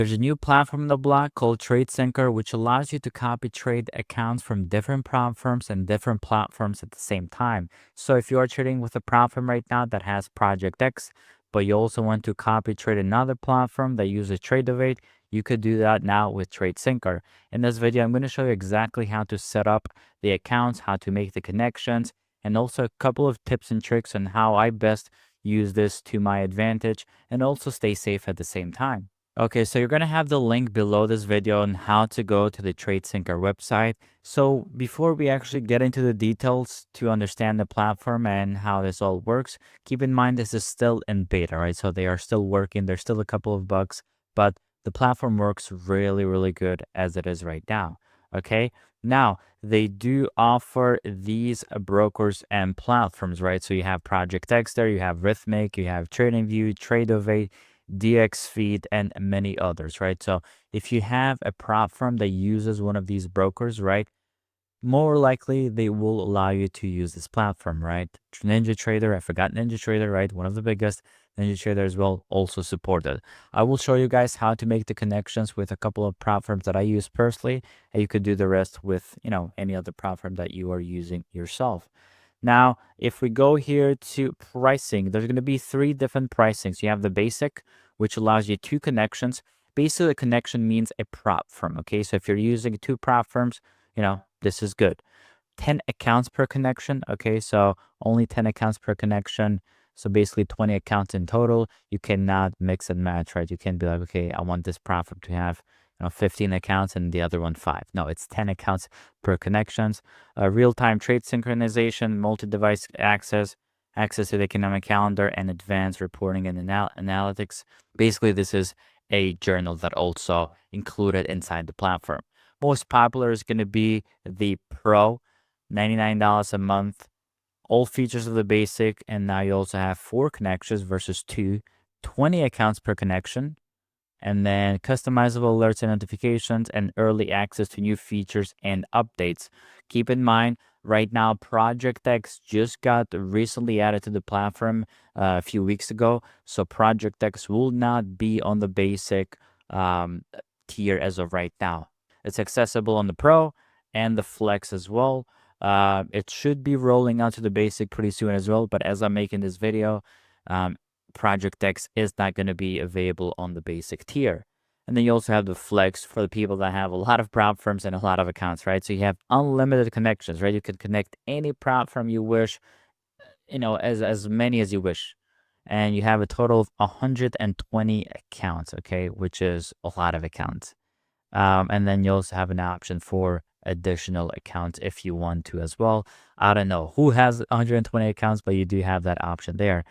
There's a new platform in the block called Tradesyncer, which allows you to copy trade accounts from different platforms and different platforms at the same time. So if you are trading with a platform right now that has ProjectX, but you also want to copy trade another platform that uses Tradovate, you could do that now with Tradesyncer. In this video, I'm going to show you exactly how to set up the accounts, how to make the connections, and also a couple of tips and tricks on how I best use this to my advantage and also stay safe at the same time. Okay, so you're going to have the link below this video on how to go to the Tradesyncer website. So before we actually get into the details to understand the platform and how this all works, keep in mind this is still in beta, right? So they are still working. There's still a couple of bugs, but the platform works really, really good as it is right now. Okay, now they do offer these brokers and platforms, right? So you have ProjectX there, you have Rithmic, you have TradingView, Tradovate, DXFeed, and many others, right? So if you have a platform that uses one of these brokers, right, more likely they will allow you to use this platform, right? NinjaTrader, I forgot NinjaTrader, right? One of the biggest. NinjaTrader as well also supported. I will show you guys how to make the connections with a couple of platforms that I use personally, and you could do the rest with, any other platform that you are using yourself. Now, if we go here to pricing, there's going to be 3 different pricings. You have the basic, which allows you 2 connections. Basically, a connection means a platform, okay? So if you're using 2 platforms, this is good. 10 accounts per connection, okay? So only 10 accounts per connection. So basically 20 accounts in total. You cannot mix and match, right? You can't be like, okay, I want this platform to have 15 accounts and the other one 5. No, it's 10 accounts per connections. Real-time trade synchronization, multi-device access to the economic calendar, and advanced reporting and analytics. Basically, this is a journal that also included inside the platform. Most popular is going to be the Pro, $99 a month. All features of the basic, and now you also have 4 connections versus 2, 20 accounts per connection, and then customizable alerts and notifications and early access to new features and updates. Keep in mind, right now, ProjectX just got recently added to the platform a few weeks ago. So ProjectX will not be on the basic tier as of right now. It's accessible on the Pro and the Flex as well. It should be rolling out to the basic pretty soon as well. But as I'm making this video, ProjectX is not going to be available on the basic tier. And then you also have the Flex for the people that have a lot of platforms and a lot of accounts, right? So you have unlimited connections, right? You can connect any platform you wish, as many as you wish. And you have a total of 120 accounts, okay, which is a lot of accounts. And then you also have an option for additional accounts if you want to as well. I don't know who has 120 accounts, but you do have that option there.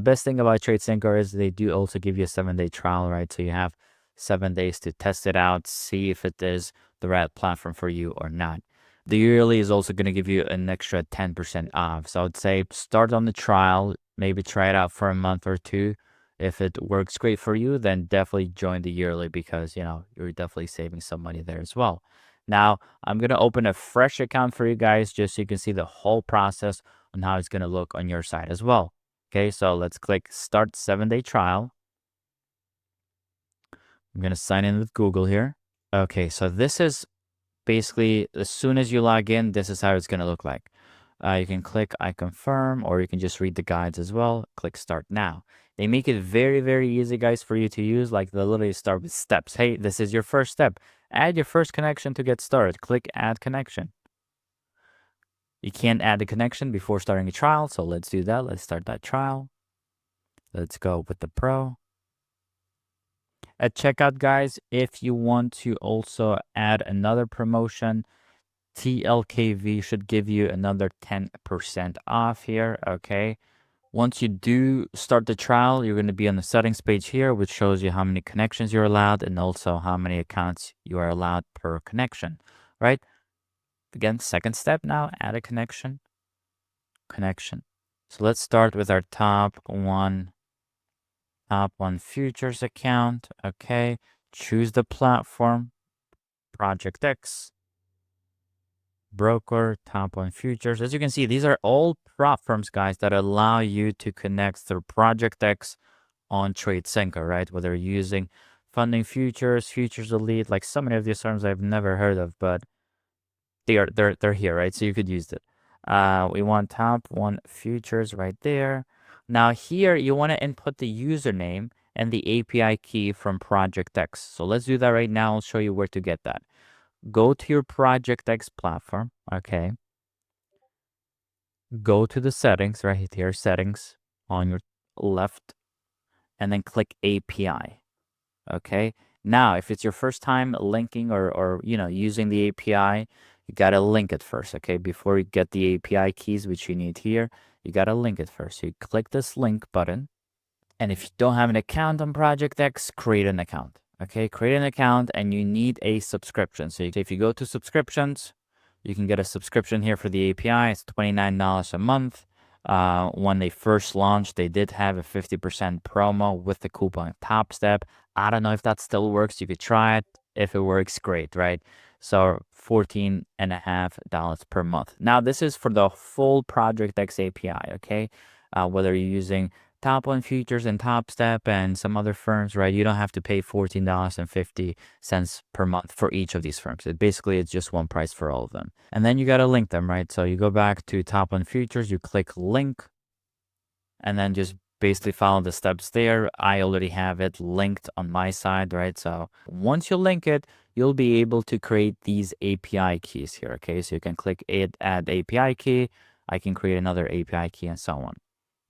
Best thing about Tradesyncer is they do also give you a 7-day trial, right? So you have 7 days to test it out, see if it is the right platform for you or not. The yearly is also going to give you an extra 10% off. So I would say start on the trial, maybe try it out for a month or 2. If it works great for you, then definitely join the yearly because, you're definitely saving some money there as well. Now, I'm going to open a fresh account for you guys just so you can see the whole process on how it's going to look on your side as well. Okay, so let's click Start 7-day trial. I'm going to sign in with Google here. Okay, so this is basically as soon as you log in, this is how it's going to look like. You can click I confirm, or you can just read the guides as well. Click Start Now. They make it very, very easy, guys, for you to use. Like they literally start with steps. Hey, this is your first step. Add your first connection to get started. Click Add Connection. You can't add a connection before starting a trial, so let's do that. Let's start that trial. Let's go with the Pro. At checkout, guys, if you want to also add another promotion, TLKV should give you another 10% off here, okay? Once you do start the trial, you're going to be on the settings page here, which shows you how many connections you're allowed and also how many accounts you are allowed per connection, right? Again, second step now, add a connection. So let's start with our top one futures account, okay? Choose the platform, ProjectX. Broker, top 1 futures. As you can see, these are all platforms, guys, that allow you to connect through ProjectX on Tradesyncer, right? Whether you're using Funding Futures, Futures Elite, like so many of these firms I've never heard of, but they're here, right? So you could use it. We want top 1 futures right there. Now here you want to input the username and the API key from ProjectX. So let's do that right now. I'll show you where to get that. Go to your ProjectX platform, okay? Go to the settings right here, settings on your left, and then click API, okay? Now, if it's your first time linking or using the API, you got to link it first, okay? Before you get the API keys, which you need here, you got to link it first. So you click this link button. And if you don't have an account on ProjectX, create an account, okay? Create an account and you need a subscription. So if you go to subscriptions, you can get a subscription here for the API. It's $29 a month. When they first launched, they did have a 50% promo with the coupon Topstep. I don't know if that still works. You could try it. If it works, great, right? So $14.50 per month. Now, this is for the full ProjectX API, okay? Whether you're using Top 1 Futures and Topstep and some other firms, right? You don't have to pay $14.50 per month for each of these firms. It's just one price for all of them. And then you got to link them, right? So you go back to Top 1 Futures, you click link, and then just basically follow the steps there. I already have it linked on my side, right? So once you link it, you'll be able to create these API keys here, okay? So you can click add API key. I can create another API key and so on.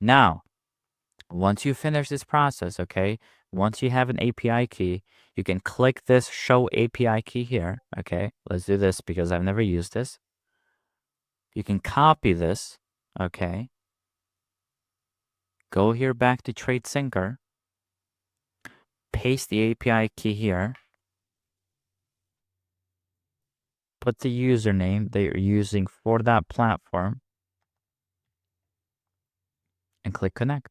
Now, once you finish this process, okay, once you have an API key, you can click this show API key here, okay? Let's do this because I've never used this. You can copy this, okay? Go here back to Tradesyncer, paste the API key here, put the username that you're using for that platform, and click connect.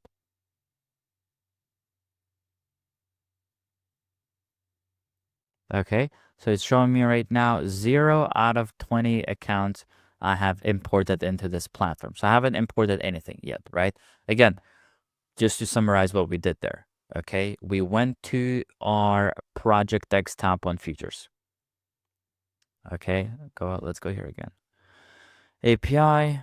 Okay, so it's showing me right now 0 out of 20 accounts I have imported into this platform. So I haven't imported anything yet, right? Again, just to summarize what we did there, okay? We went to our ProjectX Top 1 Futures. Okay, let's go here again. API,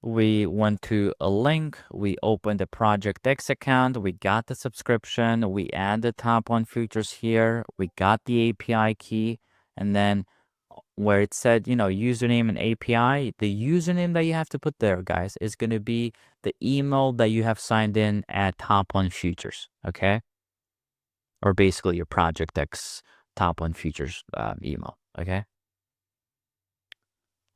we went to a link, we opened the ProjectX account, we got the subscription, we add the Top 1 Futures here, we got the API key, and then where it said, username and API, the username that you have to put there, guys, is going to be the email that you have signed in at Top 1 Futures, okay? Or basically your ProjectX Top 1 Futures email, okay?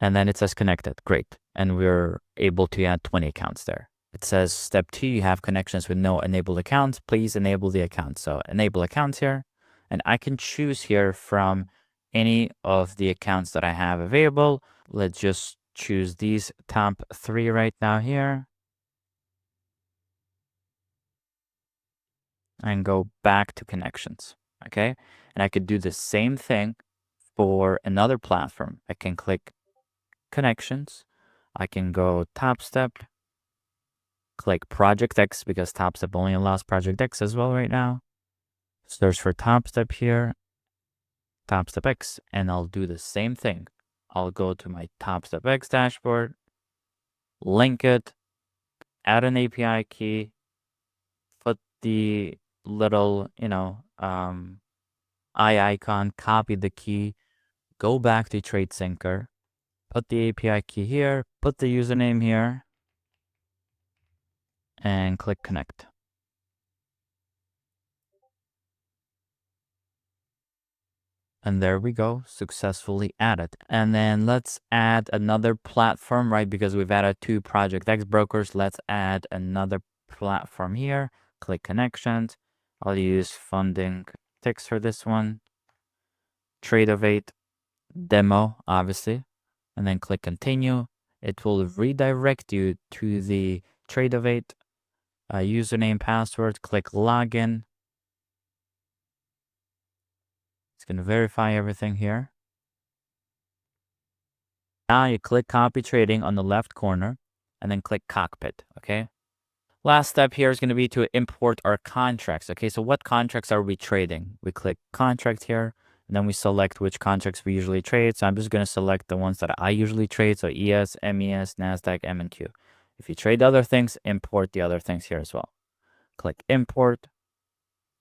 And then it says connected. Great. And we're able to add 20 accounts there. It says step 2, you have connections with no enabled accounts. Please enable the account. So enable accounts here. And I can choose here from any of the accounts that I have available. Let's just choose these top 3 right now here. And go back to connections. Okay. And I could do the same thing for another platform. I can click connections. I can go Topstep, click ProjectX because Topstep only allows ProjectX as well right now. Search for Topstep here, Topstep X, and I'll do the same thing. I'll go to my Topstep X dashboard, link it, add an API key, put the little, eye icon, copy the key, go back to Tradesyncer, put the API key here, put the username here, and click connect. And there we go, successfully added. And then let's add another platform, right? Because we've added 2 ProjectX brokers. Let's add another platform here. Click connections. I'll use FundingTicks for this one. Tradovate demo, obviously. And then click continue. It will redirect you to the Tradovate username, password. Click login. It's going to verify everything here. Now you click copy trading on the left corner and then click cockpit, okay? Last step here is going to be to import our contracts. Okay, so what contracts are we trading? We click contract here, and then we select which contracts we usually trade. So I'm just going to select the ones that I usually trade. So ES, MES, NASDAQ, M&Q. If you trade other things, import the other things here as well. Click import,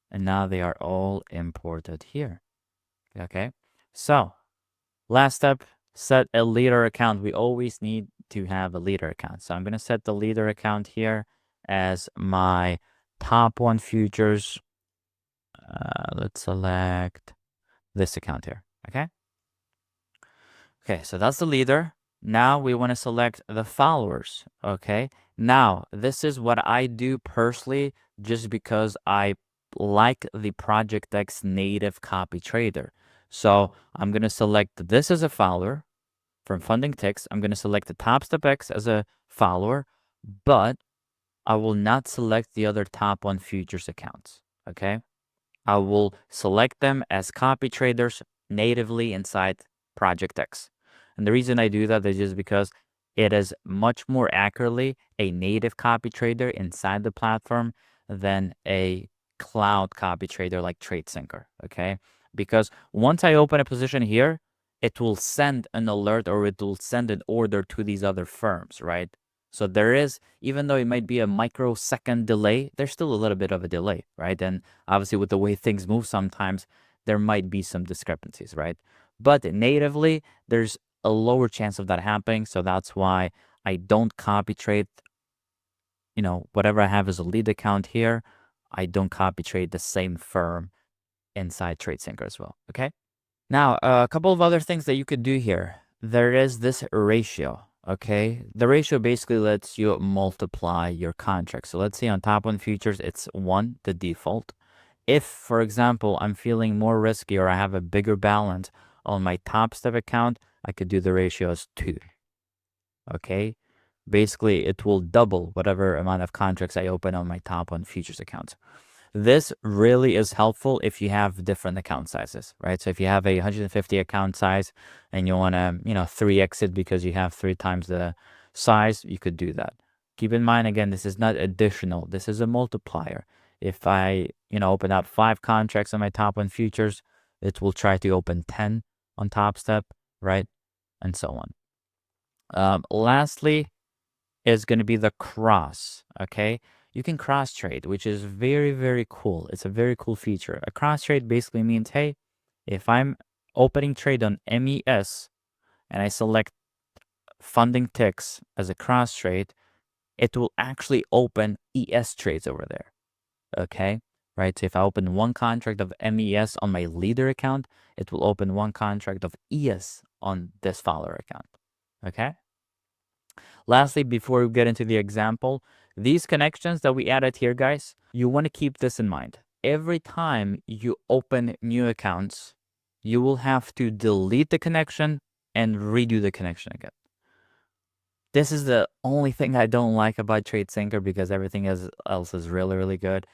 and now they are all imported here. Okay, so last step, set a leader account. We always need to have a leader account. So I'm going to set the leader account here as my top one futures. Let's select this account here. Okay. Okay, so that's the leader. Now we want to select the followers. Okay. Now, this is what I do personally just because I like the ProjectX native copy trader. So I'm going to select this as a follower from FundingTicks. I'm going to select the Topstep X as a follower, but I will not select the other top one futures accounts. Okay. I will select them as copy traders natively inside ProjectX. And the reason I do that is just because it is much more accurately a native copy trader inside the platform than a cloud copy trader like Tradesyncer, okay? Because once I open a position here, it will send an alert or it will send an order to these other firms, right? So there is, even though it might be a microsecond delay, there's still a little bit of a delay, right? And obviously with the way things move sometimes, there might be some discrepancies, right? But natively, there's a lower chance of that happening. So that's why I don't copy trade, whatever I have as a lead account here, I don't copy trade the same firm inside Tradesyncer as well, okay? Now, a couple of other things that you could do here. There is this ratio, okay? The ratio basically lets you multiply your contract. So let's say on top one futures, it's 1, the default. If, for example, I'm feeling more risky or I have a bigger balance on my Topstep account, I could do the ratio as 2, okay? Basically, it will double whatever amount of contracts I open on my top one futures account. This really is helpful if you have different account sizes, right? So if you have a 150 account size and you want to, 3x it because you have 3 times the size, you could do that. Keep in mind, again, this is not additional. This is a multiplier. If I, open up 5 contracts on my top one futures, it will try to open 10 on Topstep, right? And so on. Lastly is going to be the cross, okay? You can cross trade, which is very, very cool. It's a very cool feature. A cross trade basically means, hey, if I'm opening trade on MES and I select FundingTicks as a cross trade, it will actually open ES trades over there. Okay, right? So if I open one contract of MES on my leader account, it will open one contract of ES on this follower account. Okay. Lastly, before we get into the example, these connections that we added here, guys, you want to keep this in mind. Every time you open new accounts, you will have to delete the connection and redo the connection again. This is the only thing I don't like about Tradesyncer because everything else is really, really good.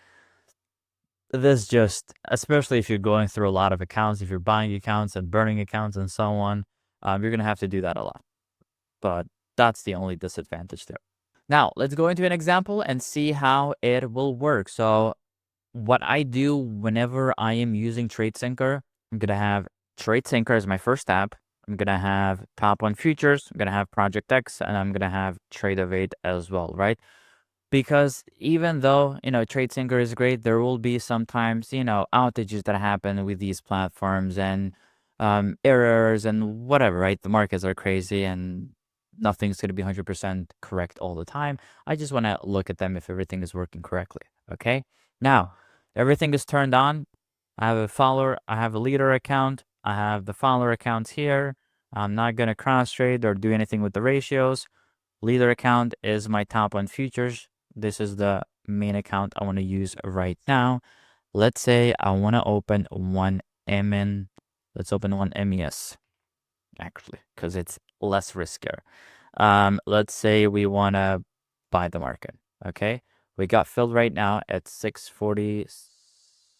This just, especially if you're going through a lot of accounts, if you're buying accounts and burning accounts and so on, you're going to have to do that a lot. But that's the only disadvantage there. Now, let's go into an example and see how it will work. So what I do whenever I am using Tradesyncer, I'm going to have Tradesyncer as my first tab. I'm going to have top one futures. I'm going to have ProjectX, and I'm going to have Tradovate as well, right? Because even though, Tradesyncer is great, there will be sometimes, outages that happen with these platforms and errors and whatever, right? The markets are crazy and nothing's going to be 100% correct all the time. I just want to look at them if everything is working correctly, okay? Now, everything is turned on. I have a follower, I have a leader account, I have the follower accounts here. I'm not going to cross trade or do anything with the ratios. Leader account is my top one futures. This is the main account I want to use right now. Let's say I want to open one MN. Let's open one MES, actually, because it's less riskier. Let's say we want to buy the market. Okay. We got filled right now at 640,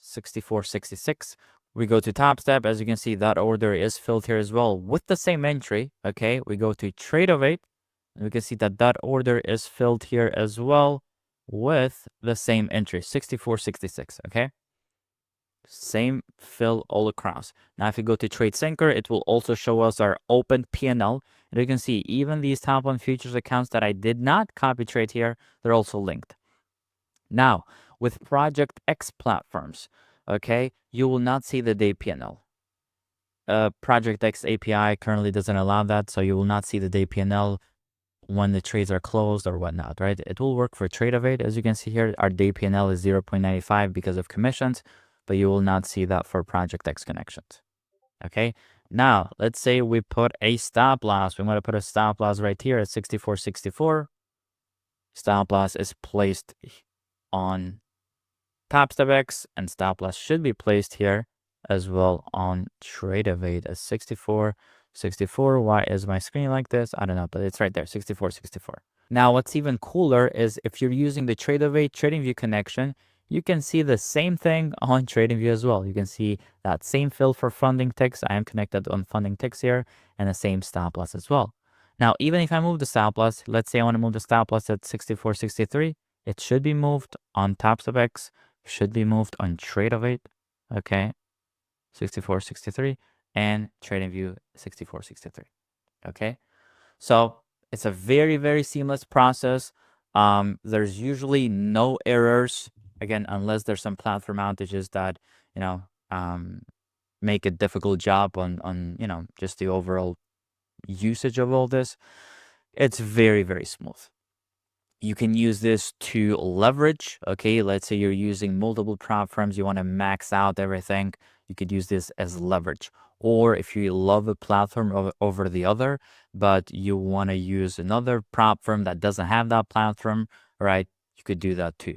64.66. We go to Topstep. As you can see, that order is filled here as well with the same entry. Okay. We go to Tradovate. And we can see that that order is filled here as well with the same entry, 6466, okay? Same fill all across. Now, if you go to Tradesyncer, it will also show us our open P&L. And you can see even these top one futures accounts that I did not copy trade here, they're also linked. Now, with ProjectX platforms, okay, you will not see the day P&L. ProjectX API currently doesn't allow that, so you will not see the day P&L when the trades are closed or whatnot, right? It will work for Tradovate. As you can see here, our day P&L is 0.95 because of commissions, but you will not see that for ProjectX connections. Okay, now let's say we put a stop loss. We want to put a stop loss right here at 64.64. Stop loss is placed on Topstep, and stop loss should be placed here as well on Tradovate as 64.64. Why is my screen like this? I don't know, but it's right there, 64.64. Now, what's even cooler is if you're using the Tradovate TradingView connection, you can see the same thing on TradingView as well. You can see that same fill for FundingTicks. I am connected on FundingTicks here, and the same stop loss as well. Now, even if I move the stop loss, let's say I want to move the stop loss at 64.63, it should be moved on Topstep, should be moved on Tradovate, okay, 64.63, and TradingView 64.63, okay? So it's a very, very seamless process. There's usually no errors, again, unless there's some platform outages that, make a difficult job on just the overall usage of all this. It's very, very smooth. You can use this to leverage, okay? Let's say you're using multiple prop firms, you want to max out everything. You could use this as leverage. Or if you love a platform over the other, but you want to use another prop firm that doesn't have that platform, right? You could do that too.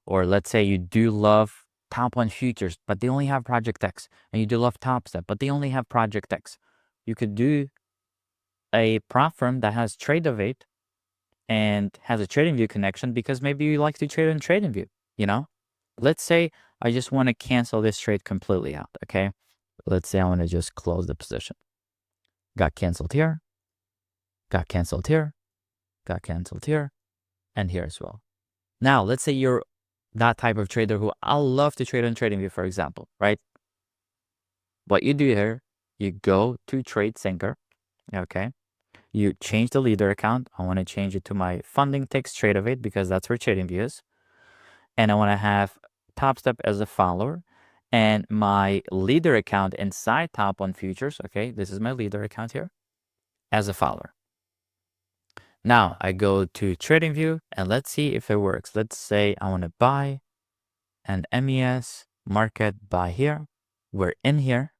Or let's say you do love top one futures, but they only have ProjectX, and you do love Topstep, but they only have ProjectX. You could do a prop firm that has Tradovate and has a TradingView connection because maybe you like to trade in TradingView, Let's say I just want to cancel this trade completely out, okay? Let's say I want to just close the position. Got canceled here, got canceled here, got canceled here, and here as well. Now, let's say you're that type of trader who I love to trade on TradingView, for example, right? What you do here, you go to Tradesyncer, okay? You change the leader account. I want to change it to my FundingTicks Tradovate because that's where TradingView is. And I want to have Topstep as a follower and my leader account inside Top One Futures. Okay, this is my leader account here as a follower. Now I go to TradingView and let's see if it works. Let's say I want to buy an MES market buy here. We're in here.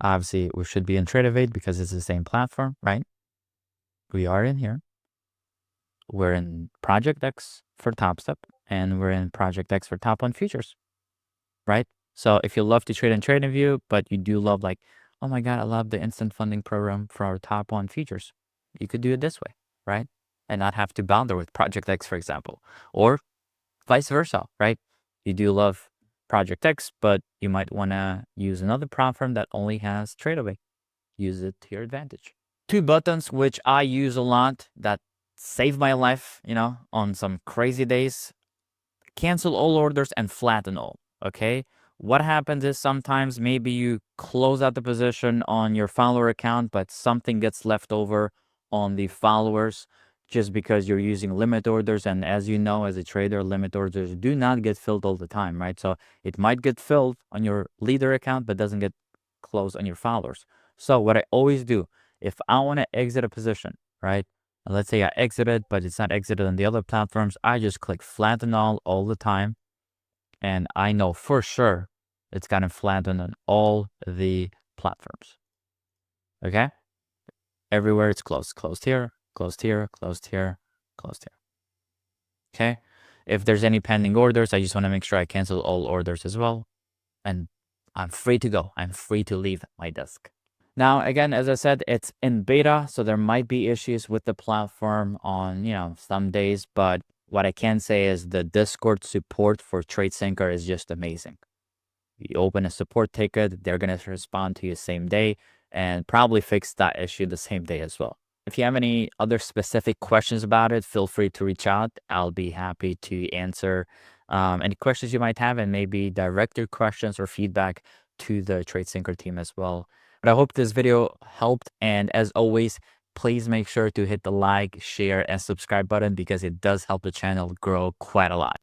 Obviously, we should be in Tradovate because it's the same platform, right? We are in here. We're in ProjectX for Topstep, and we're in ProjectX for Top One Futures, right? So if you love to trade in TradingView, but you do love like, oh my God, I love the instant funding program for our Top One Futures, you could do it this way, right? And not have to bother with ProjectX, for example, or vice versa, right? You do love ProjectX, but you might want to use another prop firm that only has Tradovate. Use it to your advantage. Two buttons which I use a lot that save my life, on some crazy days. Cancel all orders and flatten all, okay? What happens is sometimes maybe you close out the position on your follower account, but something gets left over on the followers just because you're using limit orders. And as you know, as a trader, limit orders do not get filled all the time, right? So it might get filled on your leader account, but doesn't get closed on your followers. So what I always do, if I want to exit a position, right? Let's say I exited, but it's not exited on the other platforms. I just click flatten all the time. And I know for sure it's gotten flattened on all the platforms. Okay? Everywhere it's closed. Closed here, closed here, closed here, closed here. Okay? If there's any pending orders, I just want to make sure I cancel all orders as well. And I'm free to go. I'm free to leave my desk. Now, again, as I said, it's in beta, so there might be issues with the platform on, some days. But what I can say is the Discord support for Tradesyncer is just amazing. You open a support ticket, they're going to respond to you same day and probably fix that issue the same day as well. If you have any other specific questions about it, feel free to reach out. I'll be happy to answer any questions you might have and maybe direct your questions or feedback to the Tradesyncer team as well. But I hope this video helped. And as always, please make sure to hit the like, share, and subscribe button because it does help the channel grow quite a lot.